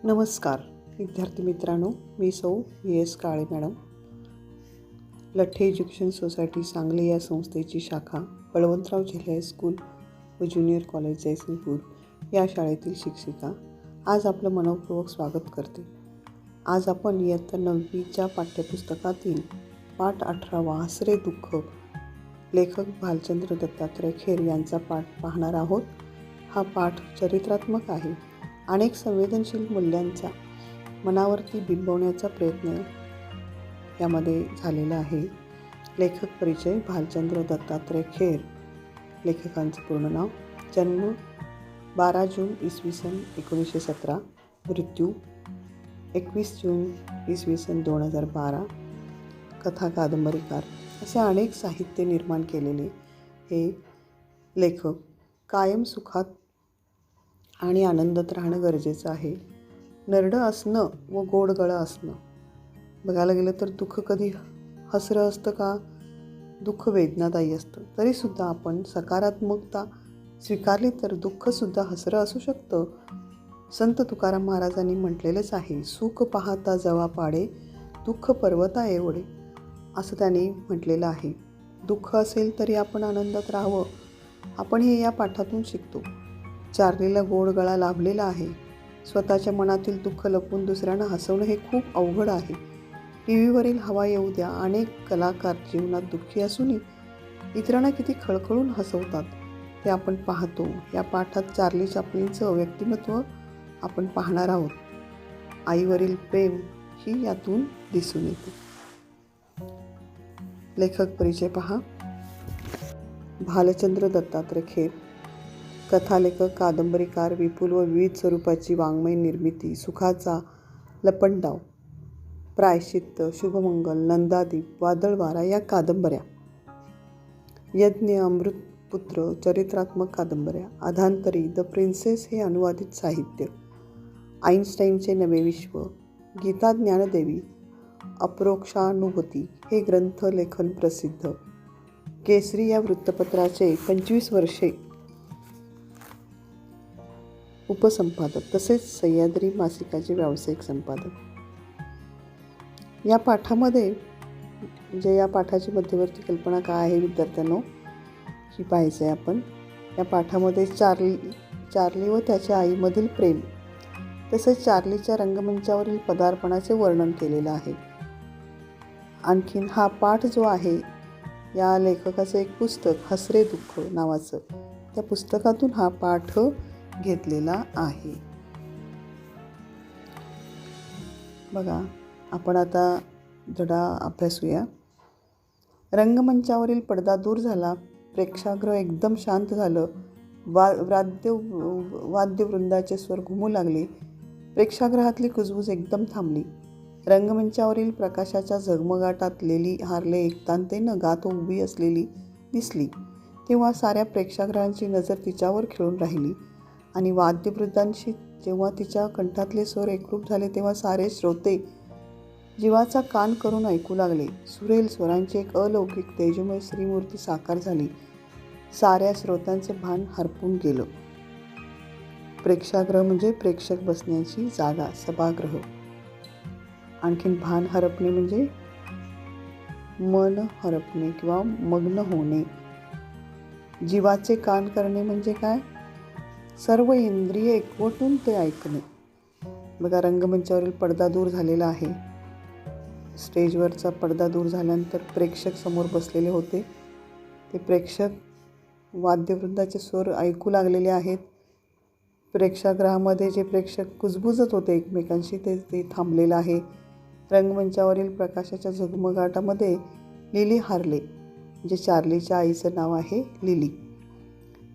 नमस्कार विद्यार्थी मित्रांनो, मी सौ VS Kale madam. Latthe education society Sangli या संस्थेची शाखा बळवंतराव झेले हायस्कूल व ज्युनियर कॉलेज जयसिंगपूर या शाळेतील शिक्षिका आज आपलं मनःपूर्वक स्वागत करते. आज आपण इयत्ता 9वीच्या पाठ्यपुस्तकातील पाठ 18 हसरे दुःख लेखक भालचंद्र दत्तात्रय खेर यांचा पाठ पाहणार आहोत. हा पाठ चरित्रात्मक आहे. अनेक संवेदनशील मूल्यांचा मनावरती बिंबवण्याचा प्रयत्न यामध्ये झालेला आहे. लेखक परिचय भालचंद्र दत्तात्रय खेर. लेखकांचं पूर्ण नाव. जन्म 12 जून इसवी सन 1917. मृत्यू 21 जून इसवी सन 2012. कथा कादंबरीकार असे अनेक साहित्य निर्माण केलेले हे लेखक कायम सुखात आणि आनंदात राहणं गरजेचं आहे. नरडं असणं व गोडगळं असणं. बघायला गेलं तर दुःख कधी हसरं असतं का? दुःख वेदनादायी असतं. तरीसुद्धा आपण सकारात्मकता स्वीकारली तर दुःखसुद्धा हसरं असू शकतं. संत तुकाराम महाराजांनी म्हटलेलंच आहे, सुख पाहता जवा पाडे, दुःख पर्वता एवढे, असं त्यांनी म्हटलेलं आहे. दुःख असेल तरी आपण आनंदात राहावं, आपण हे या पाठातून शिकतो. चार्लीला गोड गळा लाभलेला आहे. स्वतःच्या मनातील दुःख लपवून दुसऱ्यांना हसवणं हे खूप अवघड आहे. टीव्हीवरील हवा येऊ द्या, अनेक कलाकार जीवनात दुःखी असूनही इतरांना किती खळखळून हसवतात ते आपण पाहतो. या पाठात चार्ली चॅप्लिनचं व्यक्तिमत्व आपण पाहणार आहोत. आईवरील प्रेम ही यातून दिसून येते. लेखक परिचय पहा. भालचंद्र दत्तात्रय खेर. कथालेखक, कादंबरीकार, विपुल व विविध स्वरूपाची वाङ्मय निर्मिती, सुखाचा लपंडाव, प्रायश्चित्त, शुभमंगल, नंदादीप, वादळवारा या कादंबऱ्या, यज्ञ, अमृतपुत्र चरित्रात्मक कादंबऱ्या, अधांतरी, द प्रिन्सेस हे अनुवादित साहित्य, आईन्स्टाईनचे नवे विश्व, गीता ज्ञानदेवी, अप्रोक्षानुभूती हे ग्रंथ लेखन प्रसिद्ध. केसरी या वृत्तपत्राचे 25 वर्षे उपसंपादक तसेच सह्याद्री मासिकाचे व्यावसायिक संपादक. या पाठामध्ये या पाठाची मध्यवर्ती कल्पना काय आहे विद्यार्थ्यांनो ही पाहायचं आहे आपण. या पाठामध्ये चार्ली व त्याच्या आईमधील प्रेम तसेच चार्लीच्या रंगमंचावरील पदार्पणाचे वर्णन केलेलं आहे. आणखीन हा पाठ जो आहे या लेखकाचं एक पुस्तक हसरे दुःख नावाचं, त्या पुस्तकातून हा पाठ घेतलेला आहे. बघा, आपण आता धडा अभ्यासूया. रंगमंचावरील पडदा दूर झाला, प्रेक्षागृह एकदम शांत झालं. वाद्यवृंदाचे स्वर घुमू लागले. प्रेक्षागृहातली कुजबूज एकदम थांबली. रंगमंचावरील प्रकाशाच्या झगमगाटात लिली हार्ले एकतांतेनं गात उभी असलेली दिसली. तेव्हा साऱ्या प्रेक्षागृहांची नजर तिच्यावर खिळून राहिली आणि वाद्यवृंदांशी जेव्हा तिच्या कंठातले स्वर एकरूप झाले तेव्हा सारे श्रोते जीवाचा कान करून ऐकू लागले. सुरेल स्वरांची एक अलौकिक तेजोमय श्रीमूर्ती साकार झाली. साऱ्या श्रोत्यांचं भान हरपून गेलं. प्रेक्षागृह म्हणजे प्रेक्षक बसण्याची जागा, सभागृह. आणखीन भान हरपणे म्हणजे मन हरपणे किंवा मग्न होणे. जीवाचे कान करणे म्हणजे काय? सर्व इंद्रिय एकवटून ते ऐकणे. बघा, रंगमंचावरील पडदा दूर झालेला आहे. स्टेजवरचा पडदा दूर झाल्यानंतर प्रेक्षक समोर बसलेले होते. ते प्रेक्षक वाद्यवृंदाचे स्वर ऐकू लागलेले आहेत. प्रेक्षागृहामध्ये जे प्रेक्षक कुजबुजत होते एकमेकांशी ते थांबलेलं आहे. रंगमंचावरील प्रकाशाच्या झगमगाटामध्ये लिली हार्ले, जे चार्लीच्या आईचं नाव आहे लिली,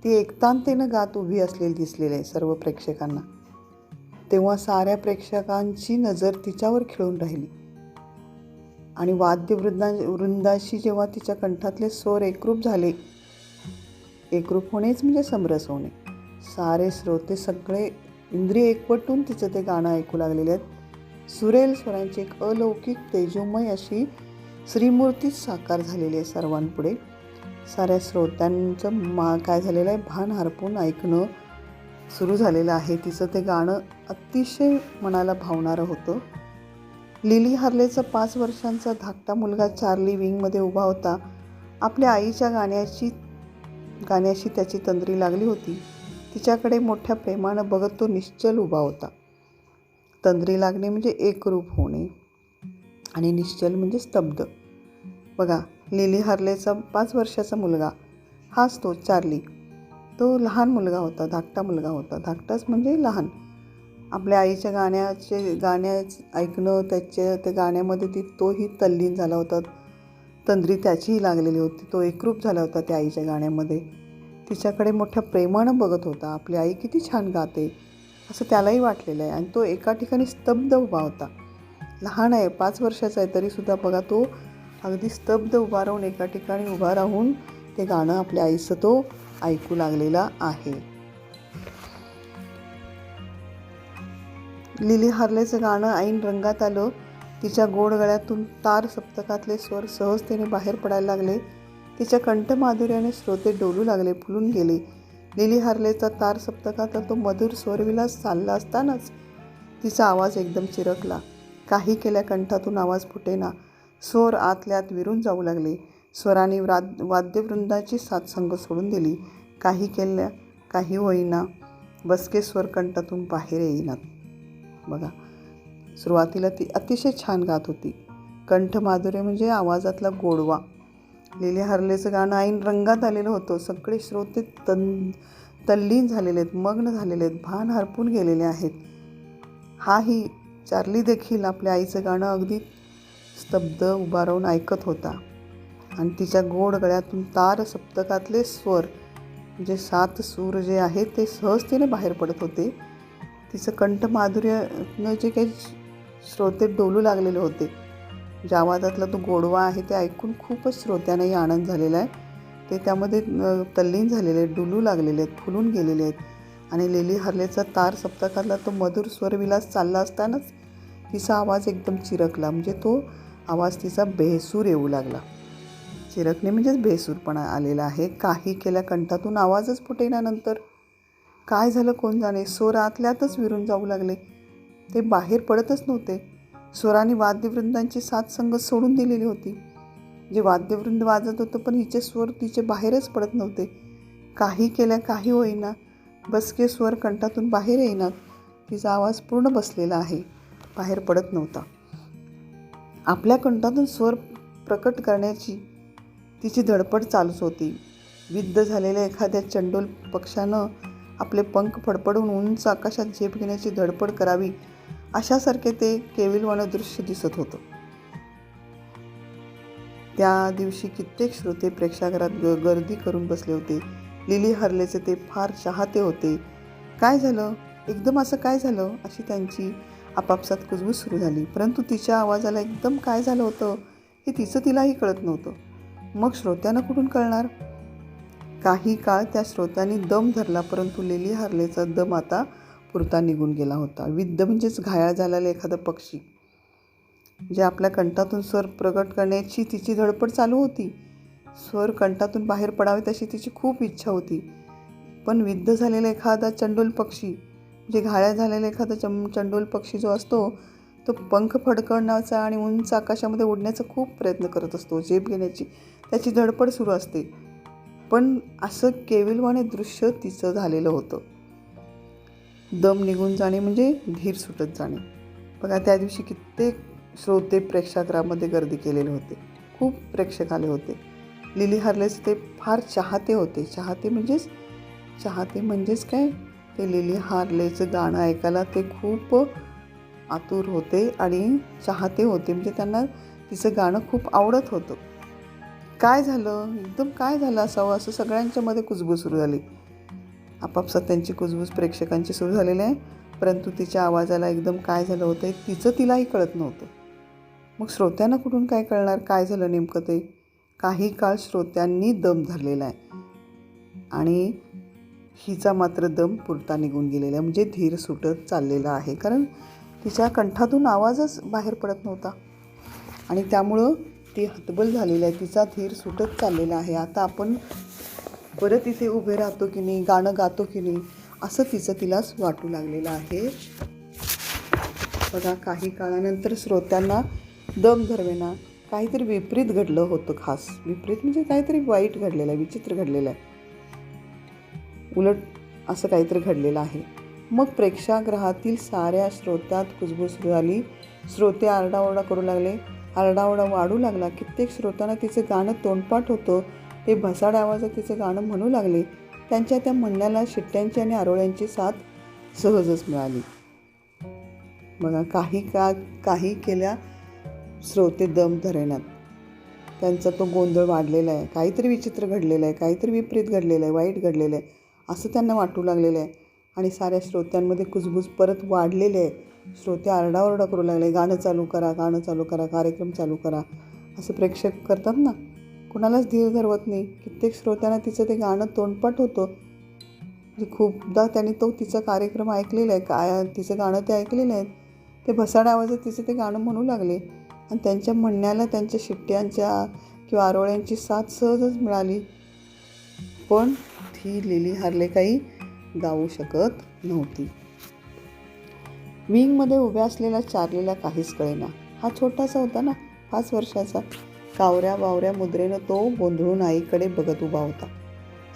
ती एकतांतेनं गात उभी असलेली दिसलेली आहे सर्व प्रेक्षकांना. तेव्हा साऱ्या प्रेक्षकांची नजर तिच्यावर खिळून राहिली आणि वाद्यवृंदाशी जेव्हा तिच्या कंठातले स्वर एकरूप झाले, एकरूप होणेच म्हणजे समरस होणे. सारे श्रोते सगळे इंद्रिय एकवटून तिचं ते गाणं ऐकू लागलेले आहेत. सुरेल स्वरांची एक अलौकिक तेजोमय अशी श्रीमूर्तीच साकार झालेली आहे सर्वांपुढे. साऱ्या श्रोत्यांचं काय झालेलं आहे, भान हरपून ऐकणं सुरू झालेलं आहे. तिचं ते गाणं अतिशय मनाला भावणारं होतं. लिली हार्लेचा 5 वर्षांचा धाकटा मुलगा चार्ली विंगमध्ये उभा होता. आपल्या आईच्या गाण्याशी त्याची तंद्री लागली होती. तिच्याकडे मोठ्या प्रेमानं बघत तो निश्चल उभा होता. तंद्री लागणे म्हणजे एकरूप होणे आणि निश्चल म्हणजे स्तब्ध. बघा, लिली हार्लेचा 5 वर्षाचा मुलगा हाच तो चार्ली. तो लहान मुलगा होता, धाकटा मुलगा होता. धाकटाच म्हणजे लहान. आपल्या आईच्या गाण्या ऐकणं, त्या गाण्यामध्ये तोही तल्लीन झाला होता. तंद्री त्याचीही लागलेली होती. तो एकरूप झाला होता त्या आईच्या गाण्यामध्ये. तिच्याकडे मोठ्या प्रेमानं बघत होता. आपली आई किती छान गाते असं त्यालाही वाटलेलं आहे. आणि तो एका ठिकाणी स्तब्ध उभा होता. लहान आहे, 5 वर्षाचा आहे, तरीसुद्धा बघा तो अगदी स्तब्ध उभा राहून एका ठिकाणी उभा राहून ते गाणं आपल्या आईचं तो ऐकू लागलेला आहे. लिली हार्लेचं गाणं ऐन रंगात आलं. तिच्या गोड गळ्यातून तार सप्तकातले स्वर सहजतेने बाहेर पडायला लागले. तिच्या कंठमाधुर्याने श्रोते डोलू लागले, फुलून गेले. लिली हार्लेचा तार सप्तकाचा तो मधुर स्वरविलास चालला असतानाच तिचा आवाज एकदम चिरकला. काही केल्या कंठातून आवाज फुटेना. स्वर आतल्यात विरून जाऊ लागले. स्वरांनी वाद्यवृंदाची साथसंग सोडून दिली. काही केल्या काही होईना. बसके स्वर कंठातून बाहेर येईनात. बघा, सुरुवातीला ती अतिशय छान गात होती. कंठमाधुर्य म्हणजे आवाजातला गोडवा. लिली हार्लेचं गाणं ऐन रंगात आलेलं होतं. सगळे श्रोते तल्लीन झालेले आहेत, मग्न झालेले आहेत, भान हरपून गेलेले आहेत. हाही चार्ली देखील आपल्या आईचं गाणं अगदी स्तब्ध उभा राहून ऐकत होता. आणि तिच्या गोड गळ्यातून तार सप्तकातले स्वर म्हणजे 7 सूर जे आहेत ते सहजतेने बाहेर पडत होते. तिचं कंठमाधुर्यानं जे काही श्रोते डोलू लागलेले होते, ज्या आवाजातला तो गोडवा आहे ते ऐकून खूपच श्रोत्यांनाही आनंद झालेला आहे. ते त्यामध्ये तल्लीन झालेले आहेत, डुलू लागलेले आहेत, फुलून गेलेले आहेत. आणि लिली हार्लेचा तार सप्तकातला तो मधुर स्वरविलास चालला असतानाच तिचा आवाज एकदम चिरकला. म्हणजे तो आवाज तिचा बेसूर येऊ लागला. चिरकणे म्हणजेच बेसूरपणा आलेला आहे. काही केल्या कंठातून आवाजच फुटेना. नंतर काय झालं कोण जाणे. स्वर आतल्यातच विरून जाऊ लागले. ते बाहेर पडतच नव्हते. स्वरांनी वाद्यवृंदांची साथसंग सोडून दिलेली होती. जे वाद्यवृंद वाजत होतं पण हिचे स्वर तिचे बाहेरच पडत नव्हते. काही केल्या काही होईना. बसके स्वर कंठातून बाहेर येईनात. तिचा आवाज पूर्ण बसलेला आहे, बाहेर पडत नव्हता. आपल्या कंठातून स्वर प्रकट करण्याची तिची धडपड चालूच होती. विद्ध झालेल्या एखाद्या चंडोल पक्षानं आपले पंख फडफडून उंच आकाशात झेप घेण्याची धडपड करावी अशासारखे ते केविलवाणं दृश्य दिसत होतं. त्या दिवशी कित्येक श्रोते प्रेक्षागृहात गर्दी करून बसले होते. लिली हार्लेचे ते फार चाहते होते. काय झालं, एकदम असं काय झालं अशी त्यांची आपापसात कुजबूज सुरू झाली. परंतु तिच्या आवाजाला एकदम काय झालं होतं हे तिलाही कळत नव्हतं. मग श्रोत्यांना कुठून कळणार. काही काळ त्या श्रोत्यांनी दम धरला, परंतु लिली हार्लेचा दम आता पुरता निघून गेला होता. विद्ध म्हणजेच घायाळ झालेला एखादा पक्षी. जे आपल्या कंठातून स्वर प्रकट करण्याची तिची धडपड चालू होती. स्वर कंठातून बाहेर पडावे तशी तिची खूप इच्छा होती. पण विद्ध झालेला एखादा चंडोल पक्षी, जे घायाळ झालेला एखादा चंडोल पक्षी जो असतो तो पंख फडकवण्याचा आणि उंच आकाशामध्ये उडण्याचा खूप प्रयत्न करत असतो. झेप घेण्याची त्याची धडपड सुरू असते. पण असं केविलवाणे दृश्य तिचं झालेलं होतं. दम निघून जाणे म्हणजे धीर सुटत जाणे. बघा, त्या दिवशी कित्येक श्रोते प्रेक्षागृहामध्ये गर्दी केलेले होते. खूप प्रेक्षक आले होते. लिली हार्लेचे ते फार चाहते होते. चाहते म्हणजेच काय, ते लिली हार्लेचं गाणं ऐकायला ते खूप आतुर होते आणि चाहते होते. म्हणजे त्यांना तिचं गाणं खूप आवडत होतं. काय झालं, एकदम काय झालं असावं असं सगळ्यांच्यामध्ये कुजबूज सुरू झाली. आपापसात त्यांची कुजबूज प्रेक्षकांची सुरू झालेली आहे. परंतु तिच्या आवाजाला एकदम काय झालं होतं तिलाही कळत नव्हतं. मग श्रोत्यांना कुठून काय कळणार काय झालं नेमकं ते. काही काळ श्रोत्यांनी दम धरलेला आहे आणि हिचा मात्र दम पुरता निघून गेलेला आहे. म्हणजे धीर सुटत चाललेला आहे. कारण तिच्या कंठातून आवाजच बाहेर पडत नव्हता आणि त्यामुळं ती हतबल झालेली आहे. तिचा धीर सुटत चाललेला आहे. आता आपण परत इथे उभे राहतो की नाही, गाणं गातो की नाही, असं तिलाच वाटू लागलेलं आहे. बघा, काही काळानंतर श्रोत्यांना दम धरवेना काहीतरी विपरीत घडलं होतं. खास विपरीत म्हणजे काहीतरी वाईट घडलेलं आहे, विचित्र घडलेलं आहे, उलट असं काहीतरी घडलेलं आहे. मग प्रेक्षागृहातील साऱ्या श्रोत्यात कुजबूज सुरू झाली. श्रोते आरडाओरडा करू लागले. आरडाओरडा वाढू लागला. कित्येक श्रोत्यांना तिचं गाणं तोंडपाठ होतं. ते भसाड्या आवाजात तिचं गाणं म्हणू लागले. त्यांच्या त्या म्हणण्याला शिट्ट्यांची आणि आरोळ्यांची साथ सहजच मिळाली. बघा, काही केल्या श्रोते दम धरेनात. त्यांचा तो गोंधळ वाढलेला आहे, काहीतरी विचित्र घडलेलं आहे, काहीतरी विपरीत घडलेलं आहे, वाईट घडलेलं आहे असं त्यांना वाटू लागलेलं आहे. आणि साऱ्या श्रोत्यांमध्ये कुजबूज परत वाढलेले आहे. श्रोते आरडाओरडा करू लागले, गाणं चालू करा, गाणं चालू करा, कार्यक्रम चालू करा. असं प्रेक्षक करतात ना, कुणालाच धीर धरवत नाही. कित्येक श्रोत्यांना तिचं ते गाणं तोंडपाठ होतं. म्हणजे खूपदा त्यांनी तिचा कार्यक्रम ऐकलेला आहे, तिचं गाणं ते ऐकलेलं आहे. ते भसाड्या आवाजात तिचं ते गाणं म्हणू लागले आणि त्यांच्या म्हणण्याला त्यांच्या शिट्ट्यांच्या किंवा आरोळ्यांची साथ सहजच मिळाली. पण ती लिली हार्ले काही गाऊ शकत नव्हती. विंगमध्ये उभ्या असलेल्या चार्लीला काहीच कळेना. हा छोटासा होता ना, 5 वर्षाचा. कावऱ्या बावऱ्या मुद्रेनं तो गोंधळून आईकडे बघत उभा होता.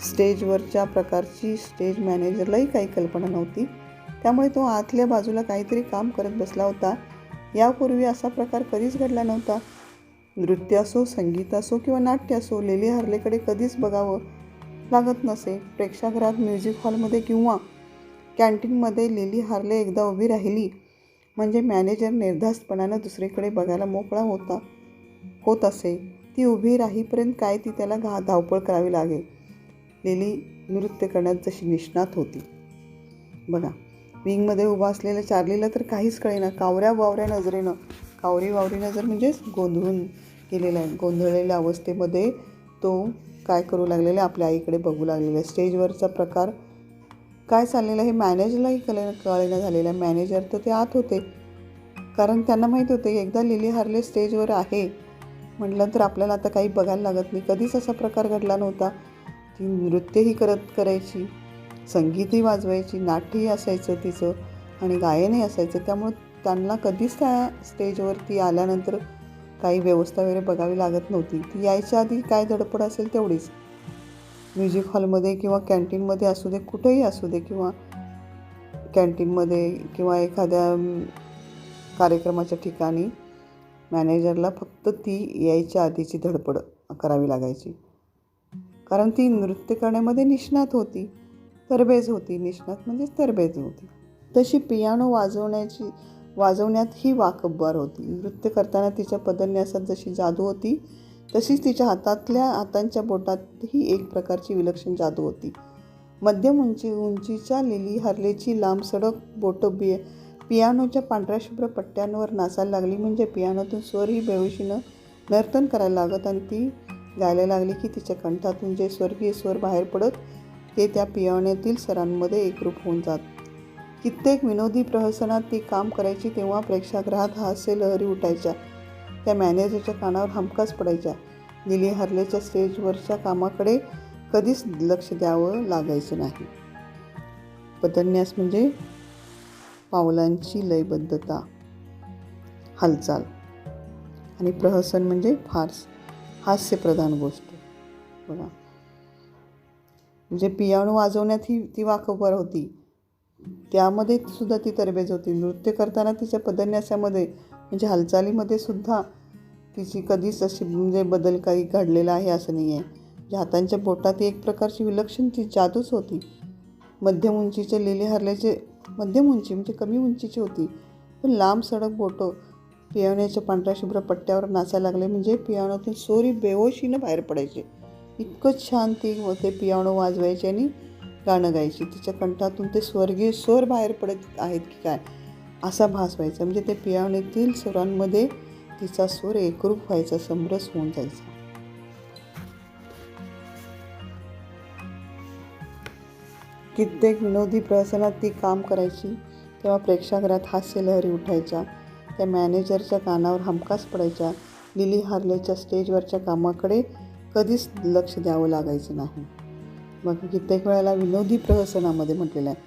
स्टेजवरच्या प्रकारची स्टेज मॅनेजरलाही काही कल्पना नव्हती. त्यामुळे तो आतल्या बाजूला काहीतरी काम करत बसला होता. यापूर्वी असा प्रकार कधीच घडला नव्हता. नृत्य असो, संगीत असो किंवा नाट्य असो, लिली हार्लेकडे कधीच बघावं लागत नसे. प्रेक्षागृहात, म्युझिक हॉलमध्ये किंवा कॅन्टीनमध्ये लिली हार्ले एकदा उभी राहिली म्हणजे मॅनेजर निर्धास्तपणानं दुसरीकडे बघायला मोकळा होत असे. ती उभी राहीपर्यंत काय ती त्याला धावपळ करावी लागे. लिली नृत्य करण्यात जशी निष्णात होती. बघा, विंगमध्ये उभा असलेल्या चार्लीला तर काहीच कळेना. कावऱ्या बावऱ्या नजरेनं, कावरी वावरी नजर म्हणजेच गोंधळून गेलेला आहे. गोंधळलेल्या अवस्थेमध्ये तो काय करू लागलेला आहे, आपल्या आईकडे बघू लागलेला आहे. स्टेजवरचा प्रकार काय चाललेला हे मॅनेजरलाही कळेना झालेलं आहे. मॅनेजर तर ते आत होते, कारण त्यांना माहीत होते एकदा लिली हार्ले स्टेजवर आहे म्हटलं तर आपल्याला आता काही बघायला लागत नाही. कधीच असा प्रकार घडला नव्हता. ती नृत्यही करायची, संगीतही वाजवायची, नाट्यही असायचं तिचं आणि गायनही असायचं. त्यामुळं त्यांना कधीच त्या स्टेजवरती आल्यानंतर काही व्यवस्था वगैरे बघावी लागत नव्हती. ती यायच्या आधी काय धडपड असेल तेवढीच. म्युझिक हॉलमध्ये किंवा कॅन्टीनमध्ये असू दे, कुठेही असू दे, किंवा कॅन्टीनमध्ये किंवा एखाद्या कार्यक्रमाच्या ठिकाणी मॅनेजरला फक्त ती यायच्या आधीची धडपड करावी लागायची, कारण ती नृत्य करण्यामध्ये निष्णात होती, तरबेज होती. निष्णात म्हणजेच तरबेज होती. तशी पियानो वाजवण्यात ही वाकबगार होती. नृत्य करताना तिच्या पदन्यासात जशी जादू होती तशीच तिच्या हातांच्या बोटातही एक प्रकारची विलक्षण जादू होती. मध्यम उंचीच्या लिली हार्लेची लांबसडक बोटं पियानोच्या पांढऱ्या शुभ्र पट्ट्यांवर नाचायला लागली म्हणजे पियानोतून स्वरही बेहोशीनं नर्तन करायला लागत आणि ती गायला लागली की तिच्या कंठातून जे स्वर्गीय स्वर बाहेर पडत ते त्या पियानोतील स्वरांमध्ये एकरूप होऊन जात. कित्येक विनोदी प्रहसनात ती काम करायची तेव्हा प्रेक्षागृहात हास्य लहरी उठायच्या. त्या मॅनेजरच्या कानावर हमखास पडायच्या. लिली हार्लेच्या स्टेजवरच्या कामाकडे कधीच लक्ष द्यावं लागायचं नाही. पदन्यास म्हणजे पावलांची लयबद्धता, हालचाल, आणि प्रहसन म्हणजे फार हास्यप्रधान गोष्ट. बघा, म्हणजे पियानो वाजवण्यात ती वाकबगार होती, त्यामध्ये सुद्धा ती तरबेज होती. नृत्य करताना तिच्या पदन्यासामध्ये म्हणजे हालचालीमध्ये सुद्धा तिची कधीच अशी म्हणजे बदल काही घडलेला आहे असं नाही आहे. म्हणजे हातांच्या बोटात एक प्रकारची विलक्षण ती जादूच होती. मध्यम उंचीचे लिली हार्लेचे, मध्यम उंची म्हणजे कमी उंचीची होती, पण लांब सडक बोटं पियानोच्या पांढऱ्या शुभ्र पट्ट्यावर नाचायला लागले म्हणजे पियानोतून सोरी बेहोशीनं बाहेर पडायचे. इतकंच छान ती ते पियानो वाजवायची आणि गाणं गायची. तिच्या कंठातून ते स्वर्गीय स्वर बाहेर पडत आहेत की काय असा भास व्हायचा. म्हणजे ते पियानोतील स्वरांमध्ये तिचा स्वर एकरूप व्हायचा, समरस होऊन जायचा. कित्येक विनोदी प्रहसनात ती काम करायची तेव्हा प्रेक्षागृहात हास्य लहरी उठायच्या. त्या मॅनेजरच्या कानावर हमखास पडायच्या. लिली हार्लेच्या स्टेजवरच्या कामाकडे कधीच लक्ष द्यावं लागायचं नाही. मग कित्येक वेळेला विनोदी प्रहसनामध्ये म्हटलेलं आहे,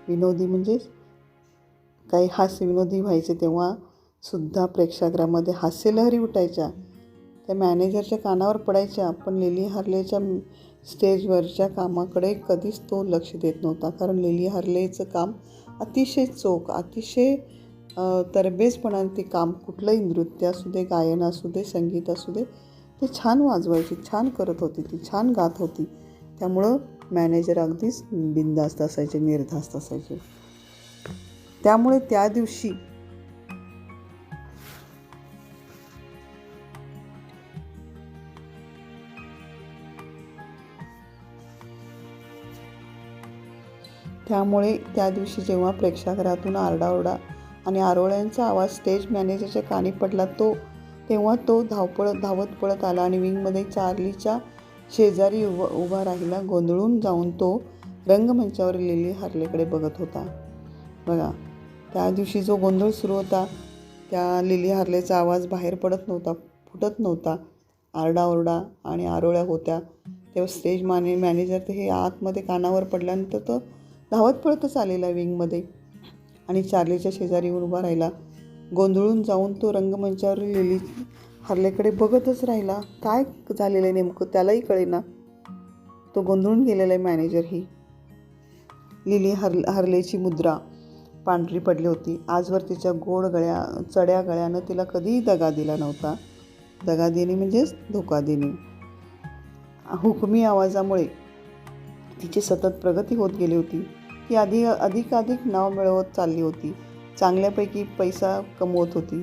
विनोदी म्हणजेच काही हास्यविनोदी व्हायचे तेव्हा सुद्धा प्रेक्षागृहामध्ये हास्यलहरी उठायच्या. त्या मॅनेजरच्या कानावर पडायच्या, पण लिली हार्लेच्या स्टेजवरच्या कामाकडे कधीच तो लक्ष देत नव्हता. कारण लिली हार्लेचं काम अतिशय चोख, अतिशय तरबेजपणाने ते काम, कुठलंही नृत्य असू दे, गायन असू दे, संगीत असू दे, ते छान वाजवायची, छान करत होती ती, छान गात होती. त्यामुळं मॅनेजर अगदीच बिनधास्त असायचे, निर्धास्त असायचे. त्यामुळे त्या दिवशी जेव्हा प्रेक्षागृहातून आरडाओरडा आणि आरोळ्यांचा आवाज स्टेज मॅनेजरच्या कानी पडला तेव्हा तो धावत पळत आला आणि विंगमध्ये चार्लीच्या शेजारी उभा राहिला. गोंधळून जाऊन तो रंगमंचावर लिली हार्लेकडे बघत होता. बघा, त्या दिवशी जो गोंधळ सुरू होता, त्या लिली हार्लेचा आवाज बाहेर फुटत नव्हता. आरडाओरडा आणि आरोळ्या होत्या. तेव्हा स्टेज मॅनेजर तर हे आतमध्ये कानावर पडल्यानंतर तो धावत पळतच आलेला विंगमध्ये आणि चार्लीच्या शेजारी उभा राहिला. गोंधळून जाऊन तो रंगमंचावर लिली हार्लेकडे बघतच राहिला. काय झालेलं आहे नेमकं त्यालाही कळेना. तो गोंधळून गेलेला आहे मॅनेजरही. लिली हार्लेची मुद्रा पांढरी पडली होती. आजवर तिच्या चढ्या गळ्यानं तिला कधीही दगा दिला नव्हता. दगा देणे म्हणजेच धोका देणे. हुकमी आवाजामुळे तिची सतत प्रगती होत गेली होती. ती अधिकाधिक नाव मिळवत चालली होती. चांगल्यापैकी पैसा कमवत होती.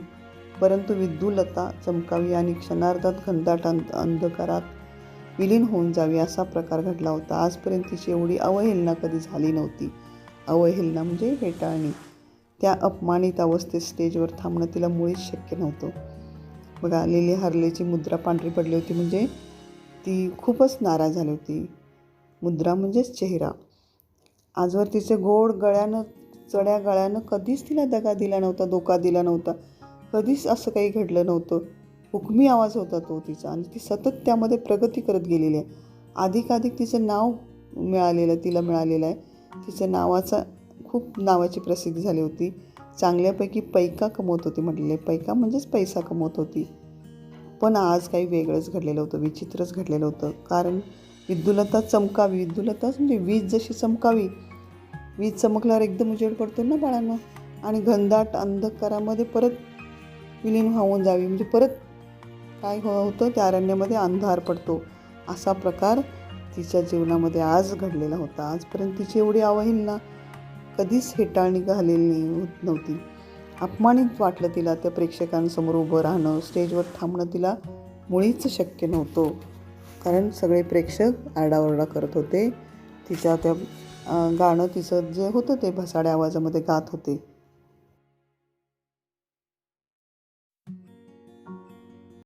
परंतु विद्युलता चमकावी आणि क्षणार्धात घनदाट अंधकारात विलीन होऊन जावी असा प्रकार घडला होता. आजपर्यंत तिची एवढी अवहेलना कधी झाली नव्हती. अवहेलना म्हणजे हेटाळणी. त्या अपमानित अवस्थेत स्टेजवर थांबणं तिला मुळीच शक्य नव्हतं. बघा, लिली हार्लेची मुद्रा पांढरी पडली होती म्हणजे ती खूपच नाराज झाली होती. मुद्रा म्हणजेच चेहरा. आजवर तिचे चढ्या गळ्यानं कधीच तिला दगा दिला नव्हता, धोका दिला नव्हता. कधीच असं काही घडलं नव्हतं. हुकमी आवाज होता तो तिचा आणि ती सतत त्यामध्ये प्रगती करत गेलेली आहे. अधिकाधिक तिचं नाव तिला मिळालेलं आहे. तिच्या खूप नावाची प्रसिद्धी झाली होती. चांगल्यापैकी पैका कमवत होती म्हटलेले. पैका म्हणजेच पैसा कमवत होती. पण आज काही वेगळंच घडलेलं होतं, विचित्रच घडलेलं होतं. कारण विद्युलता म्हणजे वीज जशी चमकावी, वीज चमकल्यावर एकदम उजेड पडतो ना बाळांनो, आणि घनदाट अंधकारामध्ये परत विलीन होऊन जावी म्हणजे परत काय होतं, त्या अरण्यामध्ये अंधार पडतो. असा प्रकार तिच्या जीवनामध्ये आज घडलेला होता. आजपर्यंत तिची एवढी अवहेलना कधीच हेटाळणी घालेली नव्हती. अपमानित वाटलं तिला. त्या प्रेक्षकांसमोर उभं राहणं, स्टेजवर थांबणं तिला मुळीच शक्य नव्हतं. कारण सगळे प्रेक्षक आरडाओरडा करत होते. तिच्या त्या गाणं तिचं जे होतं ते भसाड्या आवाजामध्ये गात होते.